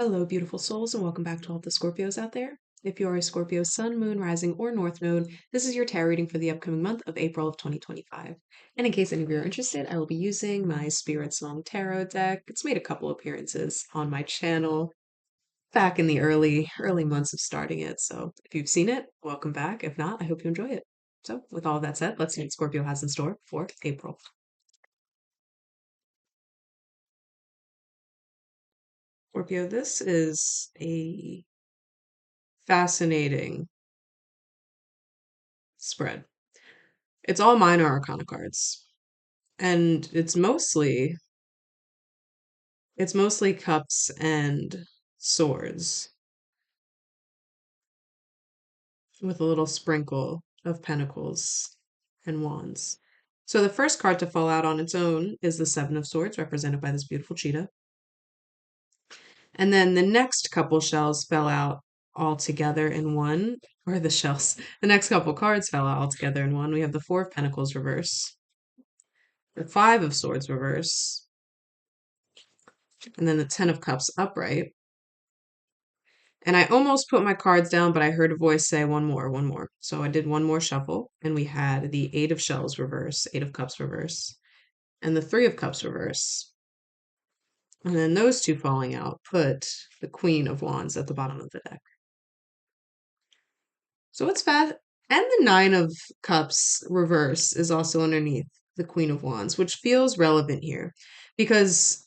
Hello, beautiful souls, and welcome back to all the Scorpios out there. If you are a Scorpio sun, moon, rising, or north node, this is your tarot reading for the upcoming month of April of 2025. And in case any of you are interested, I will be using my Spirit Song Tarot deck. It's made a couple appearances on my channel back in the early months of starting it. So if you've seen it, welcome back. If not, I hope you enjoy it. So with all of that said, let's see what Scorpio has in store for April. Scorpio, this is a fascinating spread. It's all minor arcana cards. And it's mostly cups and swords with a little sprinkle of pentacles and wands. So the first card to fall out on its own is the Seven of Swords, represented by this beautiful cheetah. And then the next couple shells fell out all together in one, or the next couple cards fell out all together in one. We have the Four of Pentacles reverse, the Five of Swords reverse, and then the Ten of Cups upright. And I almost put my cards down, but I heard a voice say one more, one more. So I did one more shuffle, and we had the Eight of Shells reverse, Eight of Cups reverse, and the Three of Cups reverse. And then those two falling out put the Queen of Wands at the bottom of the deck. So it's fast. And the Nine of Cups reverse is also underneath the Queen of Wands, which feels relevant here because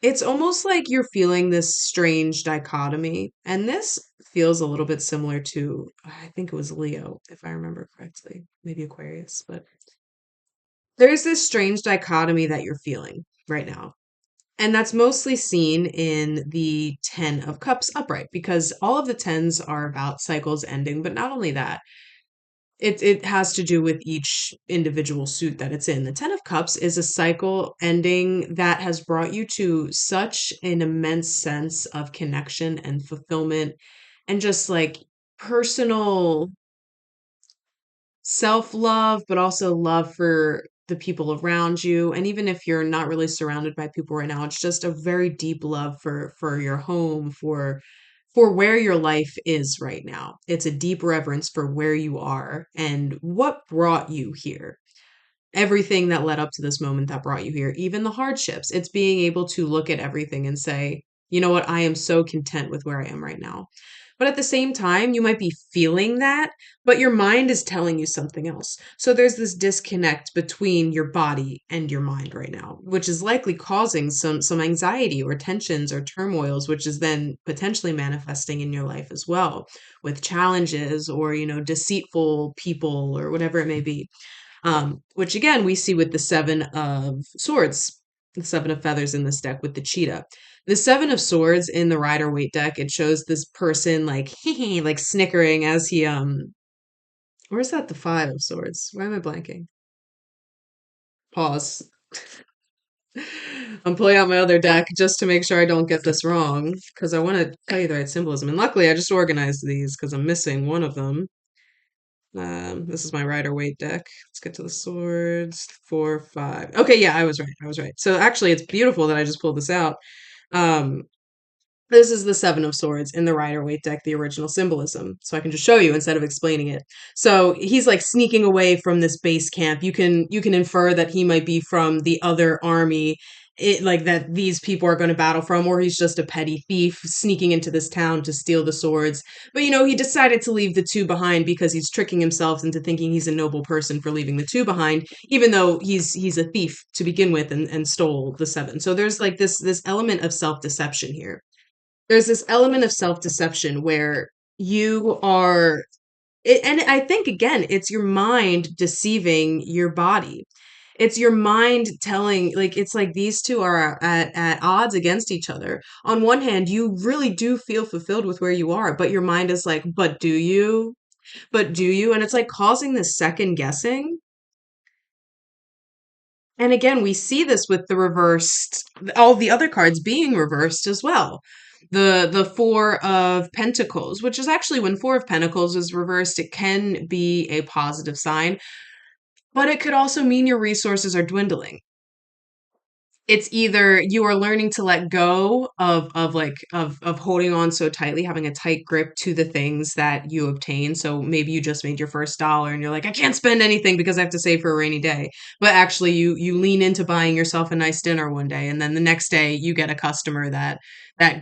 it's almost like you're feeling this strange dichotomy. And this feels a little bit similar to, I think it was Leo, if I remember correctly, maybe Aquarius, but there's this strange dichotomy that you're feeling right now. And that's mostly seen in the 10 of Cups upright because all of the tens are about cycles ending, but not only that, it has to do with each individual suit that it's in. The Ten of Cups is a cycle ending that has brought you to such an immense sense of connection and fulfillment and just like personal self-love, but also love for the people around you. And even if you're not really surrounded by people right now, it's just a very deep love for your home, for where your life is right now. It's a deep reverence for where you are and what brought you here. Everything that led up to this moment that brought you here, even the hardships. It's being able to look at everything and say, you know what, I am so content with where I am right now. But at the same time, you might be feeling that, but your mind is telling you something else. So there's this disconnect between your body and your mind right now, which is likely causing some anxiety or tensions or turmoils, which is then potentially manifesting in your life as well with challenges or, deceitful people or whatever it may be. Which again we see with the Seven of Swords, the Seven of Feathers in this deck with the cheetah. The Seven of Swords in the Rider Waite deck, it shows this person like like snickering as he where's that the Five of Swords? Why am I blanking? Pause. I'm pulling out my other deck just to make sure I don't get this wrong because I want to tell you the right symbolism. And luckily I just organized these because I'm missing one of them. This is my Rider Waite deck. Let's get to the swords. 4, 5. Okay, yeah, I was right. I was right. So actually, it's beautiful that I just pulled this out. Um, this is the Seven of Swords in the Rider Waite deck, the original symbolism. So I can just show you instead of explaining it. So he's like sneaking away from this base camp. You can infer that he might be from the other army, like that these people are going to battle from, or he's just a petty thief sneaking into this town to steal the swords. But he decided to leave the two behind because he's tricking himself into thinking he's a noble person for leaving the two behind, even though he's a thief to begin with and stole the seven. So there's like this element of self-deception here. There's this element of self-deception where you are and I think again it's your mind deceiving your body. It's your mind telling, like, it's like these two are at odds against each other. On one hand, you really do feel fulfilled with where you are, but your mind is like, but do you? But do you? And it's like causing this second guessing. And again, we see this with the reversed, all the other cards being reversed as well. The Four of Pentacles, which is actually when Four of Pentacles is reversed, it can be a positive sign, but it could also mean your resources are dwindling. It's either you are learning to let go of holding on so tightly, having a tight grip to the things that you obtain. So maybe you just made your first dollar and you're like, I can't spend anything because I have to save for a rainy day. But actually you lean into buying yourself a nice dinner one day, and then the next day you get a customer that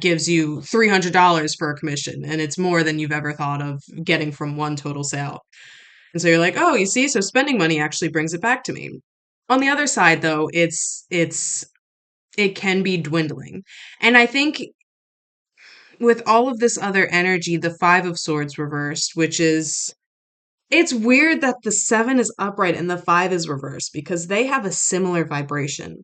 gives you $300 for a commission, and it's more than you've ever thought of getting from one total sale. And so you're like, oh, you see, so spending money actually brings it back to me. On the other side, though, it can be dwindling. And I think with all of this other energy, the Five of Swords reversed, which is, it's weird that the Seven is upright and the Five is reversed because they have a similar vibration.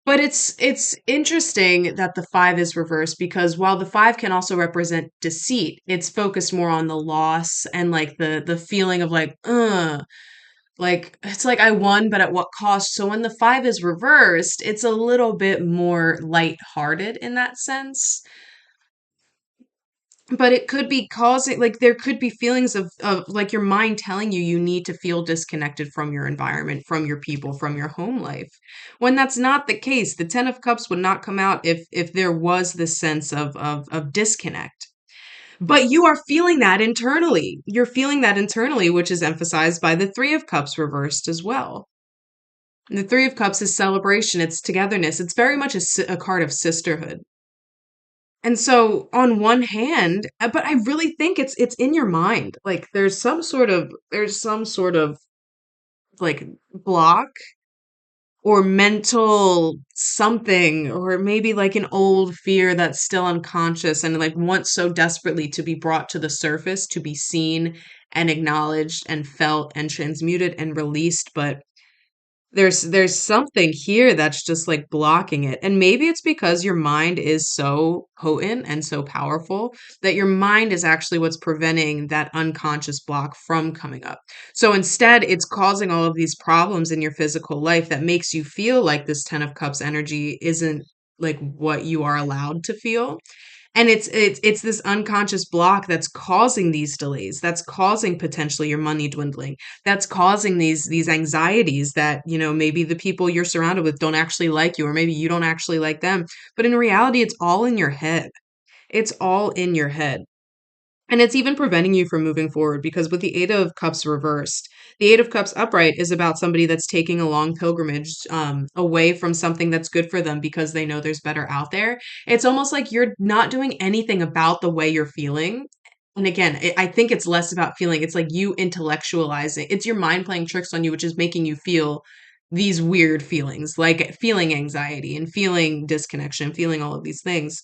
But it's interesting that the Five is reversed because while the Five can also represent deceit, it's focused more on the loss and like the feeling of like it's like I won, but at what cost? So when the Five is reversed, it's a little bit more lighthearted in that sense. But it could be causing, like, there could be feelings of like your mind telling you you need to feel disconnected from your environment, from your people, from your home life. When that's not the case, the Ten of Cups would not come out if there was this sense of disconnect. But you are feeling that internally. You're feeling that internally, which is emphasized by the Three of Cups reversed as well. And the Three of Cups is celebration, it's togetherness. It's very much a card of sisterhood. And so on one hand, but I really think it's in your mind. Like there's some sort of like block or mental something, or maybe like an old fear that's still unconscious and like wants so desperately to be brought to the surface, to be seen and acknowledged and felt and transmuted and released, but there's something here that's just like blocking it. And maybe it's because your mind is so potent and so powerful that your mind is actually what's preventing that unconscious block from coming up. So instead, it's causing all of these problems in your physical life that makes you feel like this 10 of cups energy isn't like what you are allowed to feel. And it's this unconscious block that's causing these delays, that's causing potentially your money dwindling, that's causing these anxieties that, you know, maybe the people you're surrounded with don't actually like you, or maybe you don't actually like them. But in reality, it's all in your head. It's all in your head. And it's even preventing you from moving forward because with the Eight of Cups reversed, the Eight of Cups upright is about somebody that's taking a long pilgrimage away from something that's good for them because they know there's better out there. It's almost like you're not doing anything about the way you're feeling. And again, I think it's less about feeling. It's like you intellectualizing. It's your mind playing tricks on you, which is making you feel these weird feelings, like feeling anxiety and feeling disconnection, feeling all of these things.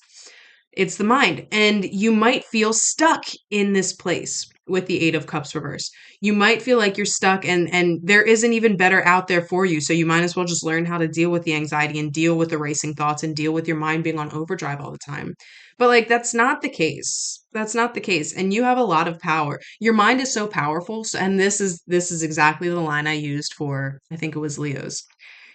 It's the mind. And you might feel stuck in this place with the Eight of Cups reversed. You might feel like you're stuck and there isn't even better out there for you. So you might as well just learn how to deal with the anxiety and deal with the racing thoughts and deal with your mind being on overdrive all the time. But like that's not the case. That's not the case. And you have a lot of power. Your mind is so powerful. So, and this is exactly the line I used for, I think it was Leo's.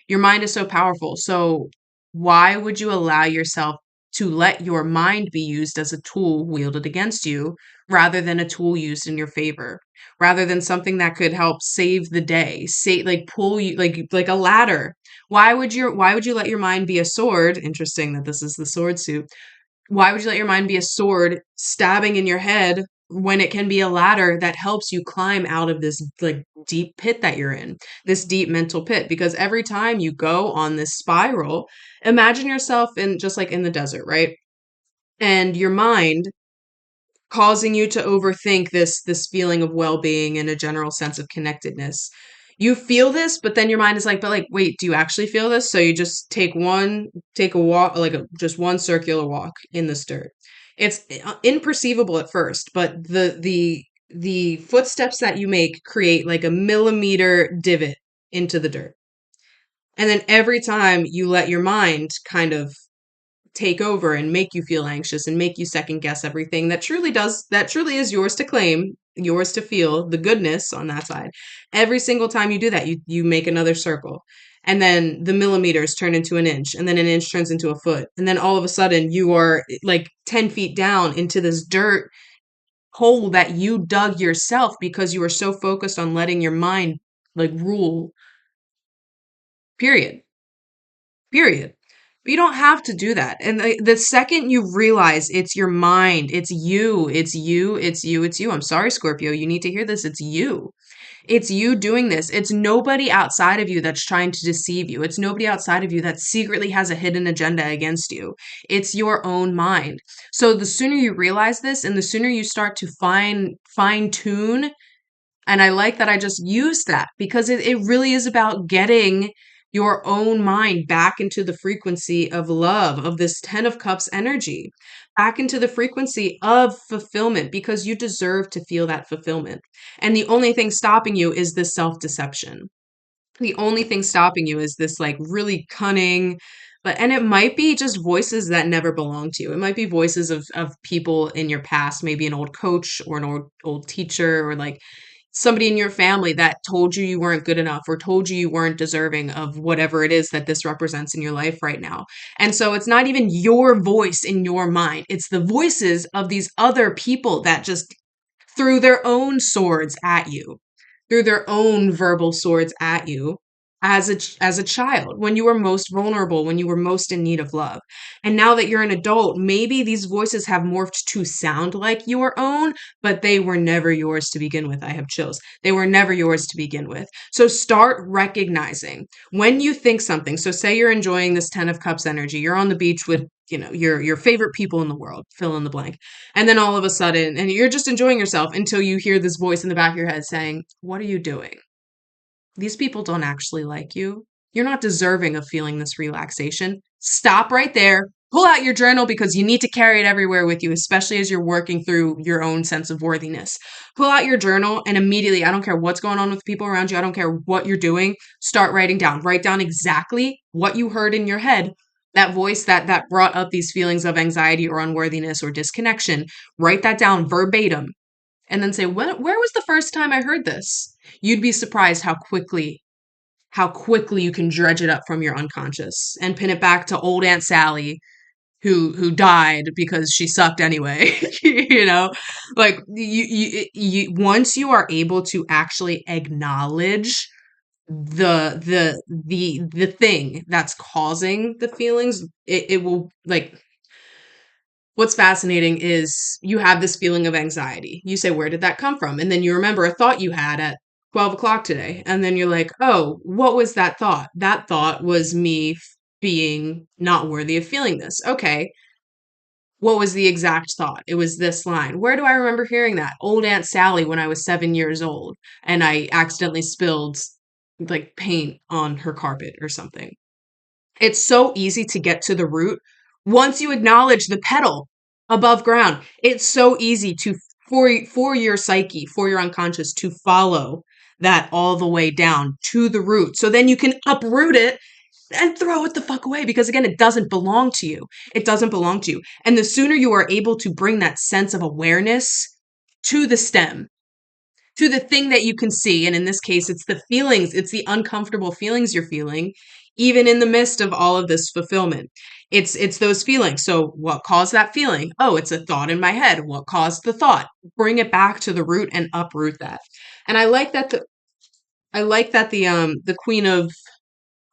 Your mind is so powerful. So why would you allow yourself to let your mind be used as a tool wielded against you rather than a tool used in your favor? Rather than something that could help save the day, say like pull you like a ladder. Why would you let your mind be a sword? Interesting that this is the sword suit. Why would you let your mind be a sword stabbing in your head when it can be a ladder that helps you climb out of this like deep pit that you're in, this deep mental pit? Because every time you go on this spiral, imagine yourself in just like in the desert, right? And your mind causing you to overthink this feeling of well-being and a general sense of connectedness. You feel this, but then your mind is like, but like, wait, do you actually feel this? So you just take a walk, like just one circular walk in this dirt. It's imperceivable at first, but the footsteps that you make create like a millimeter divot into the dirt. And then every time you let your mind kind of take over and make you feel anxious and make you second guess everything that truly is yours to claim, yours to feel the goodness on that side. Every single time you do that, you make another circle. And then the millimeters turn into an inch, and then an inch turns into a foot. And then all of a sudden you are like 10 feet down into this dirt hole that you dug yourself because you were so focused on letting your mind like rule. Period. Period. But you don't have to do that. And the second you realize it's your mind, it's you, it's you, it's you, it's you. I'm sorry, Scorpio. You need to hear this. It's you. It's you doing this. It's nobody outside of you that's trying to deceive you. It's nobody outside of you that secretly has a hidden agenda against you. It's your own mind. So the sooner you realize this and the sooner you start to fine tune, and I like that I just used that because it really is about getting your own mind back into the frequency of love, of this 10 of Cups energy, back into the frequency of fulfillment because you deserve to feel that fulfillment. And the only thing stopping you is this self deception. The only thing stopping you is this like really cunning, but and it might be just voices that never belong to you. It might be voices of people in your past, maybe an old coach or an old teacher or like somebody in your family that told you weren't good enough or told you weren't deserving of whatever it is that this represents in your life right now. And so it's not even your voice in your mind. It's the voices of these other people that just threw their own swords at you, threw their own verbal swords at you as a child when you were most vulnerable, when you were most in need of love. And now that you're an adult, maybe these voices have morphed to sound like your own, but they were never yours to begin with. I have chills. They were never yours to begin with. So start recognizing when you think something. So say you're enjoying this 10 of Cups energy. You're on the beach with, your favorite people in the world, fill in the blank. And then all of a sudden, and you're just enjoying yourself until you hear this voice in the back of your head saying, "What are you doing? These people don't actually like you. You're not deserving of feeling this relaxation. Stop right there. Pull out your journal because you need to carry it everywhere with you, especially as you're working through your own sense of worthiness. Pull out your journal and immediately, I don't care what's going on with people around you, I don't care what you're doing, start writing down. Write down exactly what you heard in your head. That voice that brought up these feelings of anxiety or unworthiness or disconnection. Write that down verbatim and then say, where was the first time I heard this? You'd be surprised how quickly you can dredge it up from your unconscious and pin it back to old Aunt Sally who died because she sucked anyway. Like once you are able to actually acknowledge the thing that's causing the feelings, it will like what's fascinating is you have this feeling of anxiety. You say, where did that come from? And then you remember a thought you had at 12 o'clock today. And then you're like, oh, what was that thought? That thought was me being not worthy of feeling this. Okay. What was the exact thought? It was this line. Where do I remember hearing that? Old Aunt Sally when I was 7 years old and I accidentally spilled like paint on her carpet or something. It's so easy to get to the root. Once you acknowledge the pedal above ground, it's so easy for your psyche, for your unconscious to follow that all the way down to the root. So then you can uproot it and throw it the fuck away because again, it doesn't belong to you. It doesn't belong to you. And the sooner you are able to bring that sense of awareness to the stem, to the thing that you can see. And in this case, it's the feelings, it's the uncomfortable feelings you're feeling, even in the midst of all of this fulfillment. It's those feelings. So what caused that feeling? Oh, it's a thought in my head. What caused the thought? Bring it back to the root and uproot that. And I like that the Queen of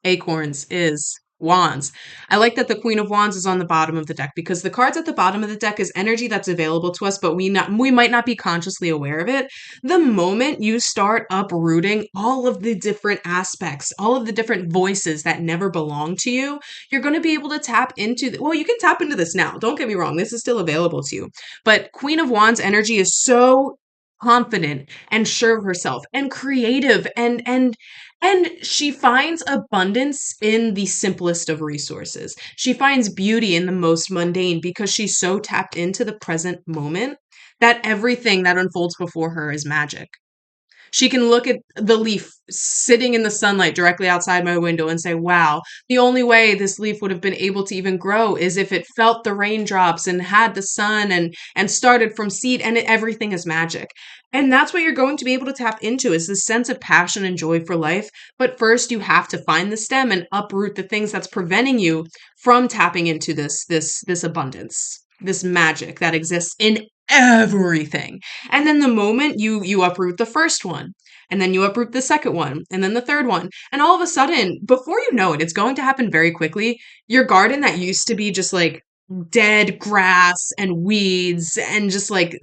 Acorns is Wands. I like that the Queen of Wands is on the bottom of the deck because the cards at the bottom of the deck is energy that's available to us, but we might not be consciously aware of it. The moment you start uprooting all of the different aspects, all of the different voices that never belong to you, you're going to be able to tap into well, you can tap into this now. Don't get me wrong, this is still available to you. But Queen of Wands energy is so confident and sure of herself and creative and she finds abundance in the simplest of resources. She finds beauty in the most mundane because she's so tapped into the present moment that everything that unfolds before her is magic. She can look at the leaf sitting in the sunlight directly outside my window and say, wow, the only way this leaf would have been able to even grow is if it felt the raindrops and had the sun and started from seed and everything is magic. And that's what you're going to be able to tap into is this sense of passion and joy for life. But first you have to find the stem and uproot the things that's preventing you from tapping into this abundance, this magic that exists in everything. And then the moment you uproot the first one, and then you uproot the second one, and then the third one, and all of a sudden, before you know it, it's going to happen very quickly. Your garden that used to be just like dead grass and weeds and just like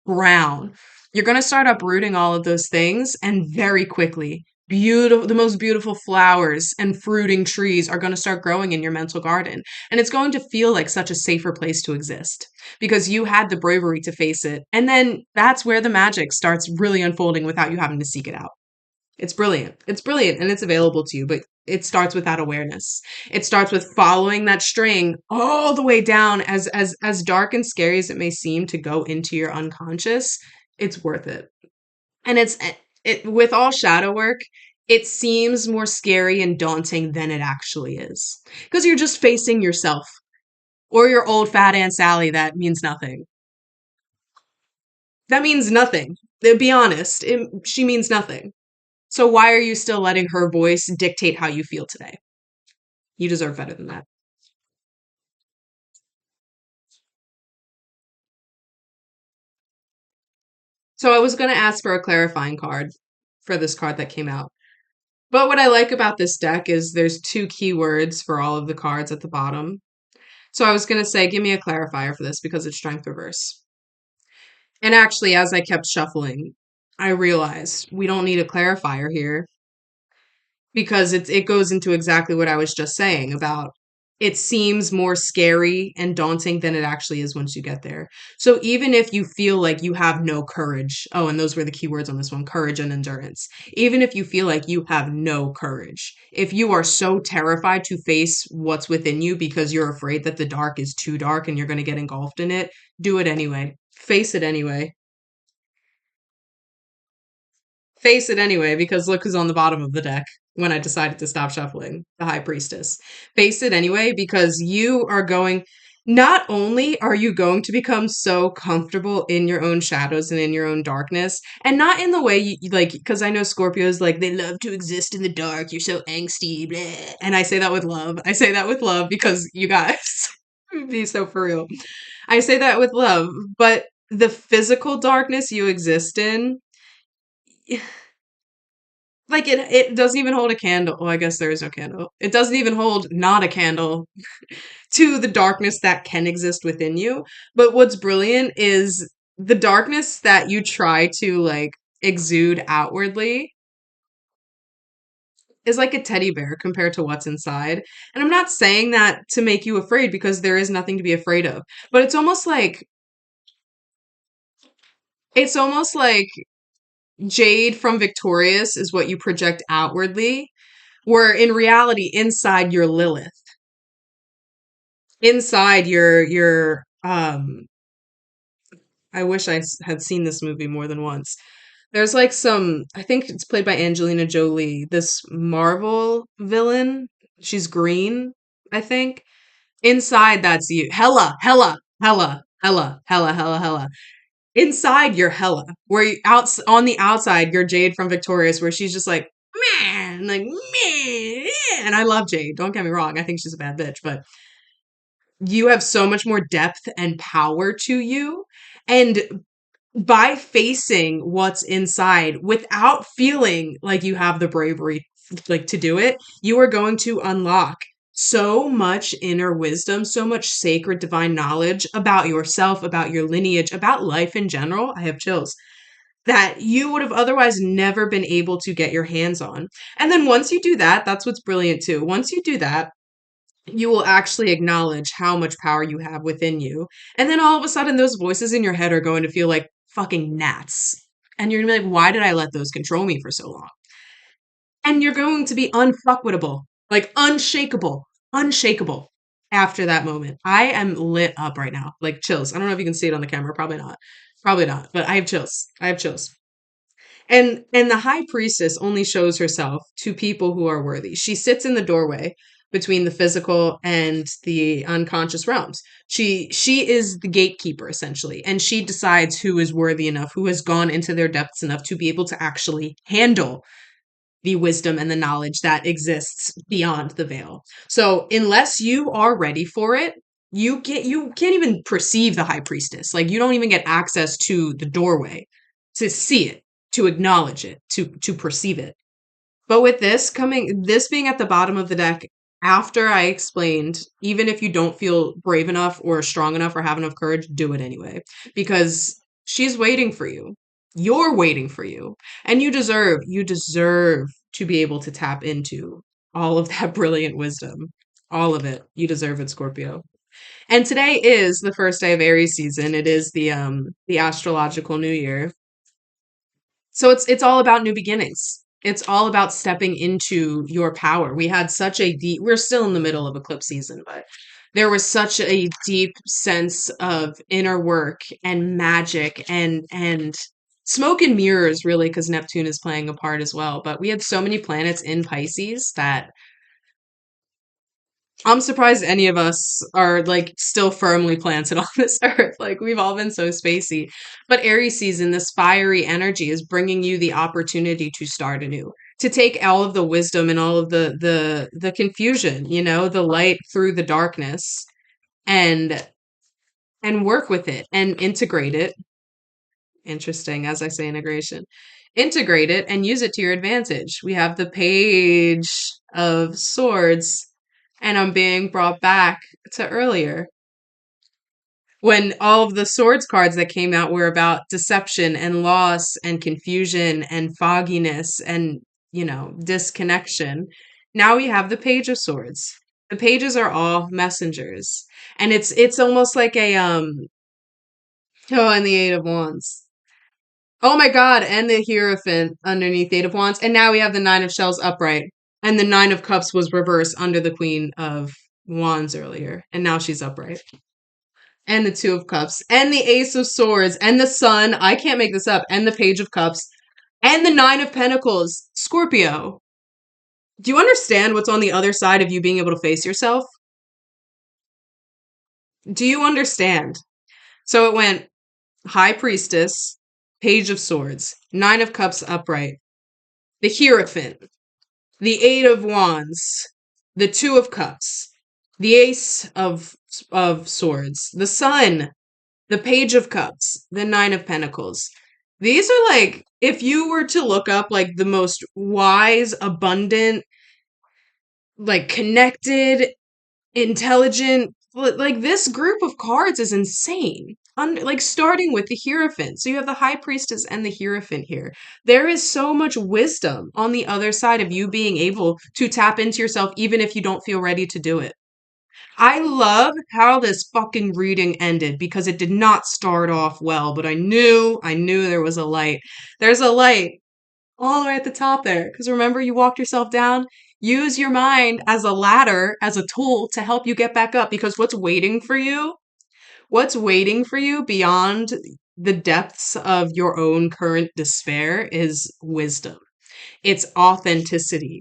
brown, you're going to start uprooting all of those things, and very quickly beautiful, the most beautiful flowers and fruiting trees are going to start growing in your mental garden, and it's going to feel like such a safer place to exist because you had the bravery to face it. And then that's where the magic starts really unfolding without you having to seek it out. It's brilliant. It's brilliant and it's available to you, but it starts with that awareness. It starts with following that string all the way down, as dark and scary as it may seem to go into your unconscious. It's worth it. And it with all shadow work, it seems more scary and daunting than it actually is. Because you're just facing yourself or your old fat Aunt Sally that means nothing. That means nothing. Be honest, she means nothing. So why are you still letting her voice dictate how you feel today? You deserve better than that. So I was going to ask for a clarifying card for this card that came out. But what I like about this deck is there's two keywords for all of the cards at the bottom. So I was going to say, give me a clarifier for this because it's strength reverse. And actually, as I kept shuffling, I realized we don't need a clarifier here because it goes into exactly what I was just saying about it seems more scary and daunting than it actually is once you get there. So even if you feel like you have no courage, oh, and those were the keywords on this one, courage and endurance. Even if you feel like you have no courage, if you are so terrified to face what's within you because you're afraid that the dark is too dark and you're going to get engulfed in it, do it anyway. Face it anyway. Face it anyway, because look who's on the bottom of the deck when I decided to stop shuffling, the High Priestess. Face it anyway, because you are going, not only are you going to become so comfortable in your own shadows and in your own darkness, and not in the way you like, because I know Scorpios, like, they love to exist in the dark, you're so angsty, bleh. And I say that with love. I say that with love because you guys, be so for real. I say that with love, but the physical darkness you exist in, like it doesn't even hold a candle. Well, I guess there is no candle. It doesn't even hold not a candle to the darkness that can exist within you. But what's brilliant is the darkness that you try to like exude outwardly is like a teddy bear compared to what's inside. And I'm not saying that to make you afraid because there is nothing to be afraid of. But it's almost like Jade from Victorious is what you project outwardly, where in reality inside you're Lilith. Inside your I wish had seen this movie more than once. There's like some, I think it's played by Angelina Jolie, this Marvel villain. She's green, I think. Inside that's you. Hella, hella, hella, hella, hella, hella, hella. Inside you're Hella. Where you out on the outside you're Jade from Victorious, where she's just like, man, like man. And I love Jade. Don't get me wrong. I think she's a bad bitch, but you have so much more depth and power to you. And by facing what's inside without feeling like you have the bravery like to do it, you are going to unlock so much inner wisdom, so much sacred divine knowledge about yourself, about your lineage, about life in general. I have chills that you would have otherwise never been able to get your hands on. And then once you do that, that's what's brilliant too. Once you do that, you will actually acknowledge how much power you have within you. And then all of a sudden, those voices in your head are going to feel like fucking gnats. And you're gonna be like, why did I let those control me for so long? And you're going to be unfuckwittable, like unshakable, unshakable after that moment. I am lit up right now, like chills. I don't know if you can see it on the camera. Probably not. Probably not. But I have chills. I have chills. And the high priestess only shows herself to people who are worthy. She sits in the doorway between the physical and the unconscious realms. She is the gatekeeper essentially, and she decides who is worthy enough, who has gone into their depths enough to be able to actually handle the wisdom and the knowledge that exists beyond the veil. So, unless you are ready for it, You can't even perceive the high priestess. Like you don't even get access to the doorway to see it, to acknowledge it, to perceive it. But with this being at the bottom of the deck, after I explained, even if you don't feel brave enough or strong enough or have enough courage, do it anyway. Because she's waiting for you. You're waiting for you. And you deserve to be able to tap into all of that brilliant wisdom. All of it. You deserve it, Scorpio. And today is the first day of Aries season. It is the astrological new year. So it's all about new beginnings. It's all about stepping into your power. We had such a deep, we're still in the middle of eclipse season, but there was such a deep sense of inner work and magic and smoke and mirrors really because Neptune is playing a part as well. But we had so many planets in Pisces that I'm surprised any of us are like still firmly planted on this earth. Like we've all been so spacey. But Aries season, this fiery energy is bringing you the opportunity to start anew, to take all of the wisdom and all of the confusion, the light through the darkness and work with it and integrate it. Interesting, as I say, integration. Integrate it and use it to your advantage. We have the Page of Swords, and I'm being brought back to earlier when all of the swords cards that came out were about deception and loss and confusion and fogginess and, disconnection. Now we have the Page of Swords. The pages are all messengers. And it's almost like and the Eight of Wands. Oh my God, and the Hierophant underneath Eight of Wands. And now we have the Nine of Shells upright. And the Nine of Cups was reversed under the Queen of Wands earlier. And now she's upright. And the Two of Cups. And the Ace of Swords. And the Sun. I can't make this up. And the Page of Cups. And the Nine of Pentacles. Scorpio. Do you understand what's on the other side of you being able to face yourself? Do you understand? So it went High Priestess, Page of Swords, Nine of Cups upright, the Hierophant, the Eight of Wands, the Two of Cups, the Ace of Swords, the Sun, the Page of Cups, the Nine of Pentacles. These are like, if you were to look up like the most wise, abundant, like connected, intelligent, like this group of cards is insane. Like starting with the Hierophant. So you have the High Priestess and the Hierophant here. There is so much wisdom on the other side of you being able to tap into yourself, even if you don't feel ready to do it. I love how this fucking reading ended because it did not start off well, but I knew there was a light. There's a light all the way at the top there. Because remember, you walked yourself down. Use your mind as a ladder, as a tool to help you get back up. Because what's waiting for you beyond the depths of your own current despair is wisdom. It's authenticity.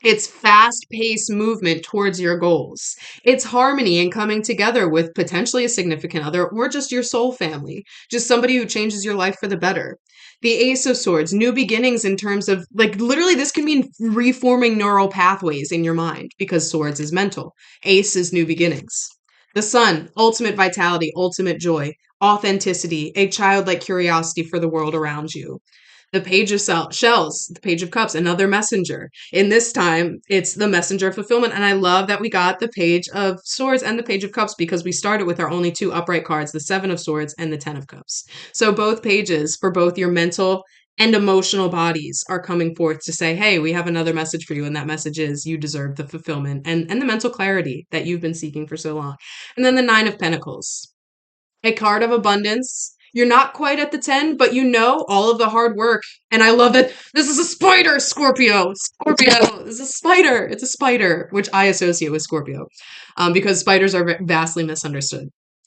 It's fast paced movement towards your goals. It's harmony and coming together with potentially a significant other or just your soul family, just somebody who changes your life for the better. The Ace of Swords, new beginnings in terms of like literally this can mean reforming neural pathways in your mind because swords is mental. Ace is new beginnings. The Sun, ultimate vitality, ultimate joy, authenticity, a childlike curiosity for the world around you. The Page of Shells, the Page of Cups, another messenger. In this time, it's the messenger of fulfillment. And I love that we got the Page of Swords and the Page of Cups because we started with our only two upright cards, the Seven of Swords and the Ten of Cups. So both pages for both your mental and emotional bodies are coming forth to say, hey, we have another message for you. And that message is you deserve the fulfillment and the mental clarity that you've been seeking for so long. And then the Nine of Pentacles, a card of abundance. You're not quite at the 10, but you know all of the hard work. And I love that this is a spider, Scorpio. Scorpio is a spider. It's a spider, which I associate with Scorpio because spiders are vastly misunderstood.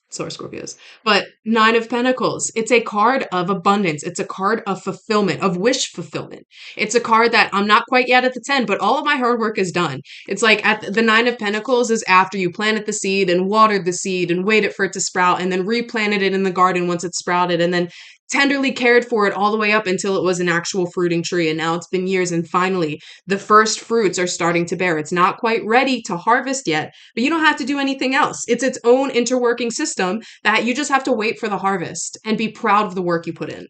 So are Scorpios. But Nine of Pentacles, it's a card of abundance. It's a card of fulfillment, of wish fulfillment. It's a card that I'm not quite yet at the 10, but all of my hard work is done. It's like at the Nine of Pentacles is after you planted the seed and watered the seed and waited for it to sprout and then replanted it in the garden once it sprouted and then tenderly cared for it all the way up until it was an actual fruiting tree. And now it's been years. And finally, the first fruits are starting to bear. It's not quite ready to harvest yet, but you don't have to do anything else. It's its own interworking system that you just have to wait for the harvest and be proud of the work you put in.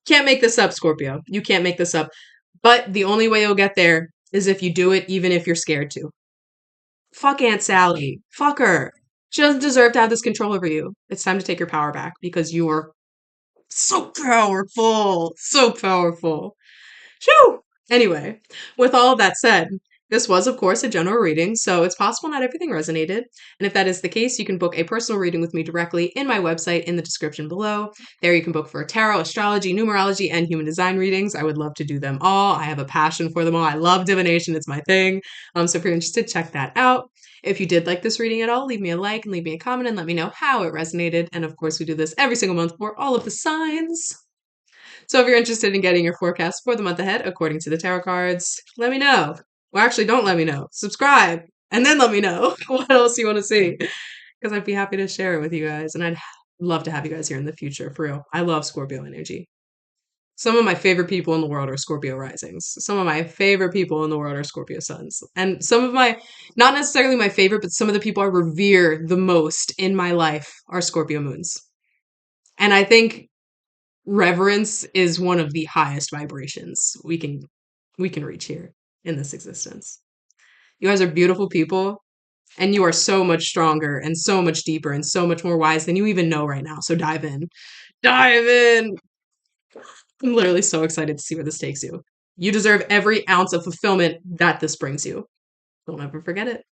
Can't make this up, Scorpio. You can't make this up. But the only way you'll get there is if you do it, even if you're scared to. Fuck Aunt Sally. Fuck her. She doesn't deserve to have this control over you. It's time to take your power back because you are so powerful. So powerful. Shoo! Anyway, with all of that said, this was, of course, a general reading, so it's possible not everything resonated. And if that is the case, you can book a personal reading with me directly in my website in the description below. There you can book for tarot, astrology, numerology, and human design readings. I would love to do them all. I have a passion for them all. I love divination. It's my thing. So if you're interested, check that out. If you did like this reading at all, leave me a like and leave me a comment and let me know how it resonated. And of course, we do this every single month for all of the signs. So if you're interested in getting your forecast for the month ahead according to the tarot cards, let me know. Well, actually, don't let me know. Subscribe and then let me know what else you want to see because I'd be happy to share it with you guys. And I'd love to have you guys here in the future, for real. I love Scorpio energy. Some of my favorite people in the world are Scorpio risings. Some of my favorite people in the world are Scorpio suns. And some of my, not necessarily my favorite, but some of the people I revere the most in my life are Scorpio moons. And I think reverence is one of the highest vibrations we can reach here in this existence. You guys are beautiful people and you are so much stronger and so much deeper and so much more wise than you even know right now. So dive in. Dive in. I'm literally so excited to see where this takes you. You deserve every ounce of fulfillment that this brings you. Don't ever forget it.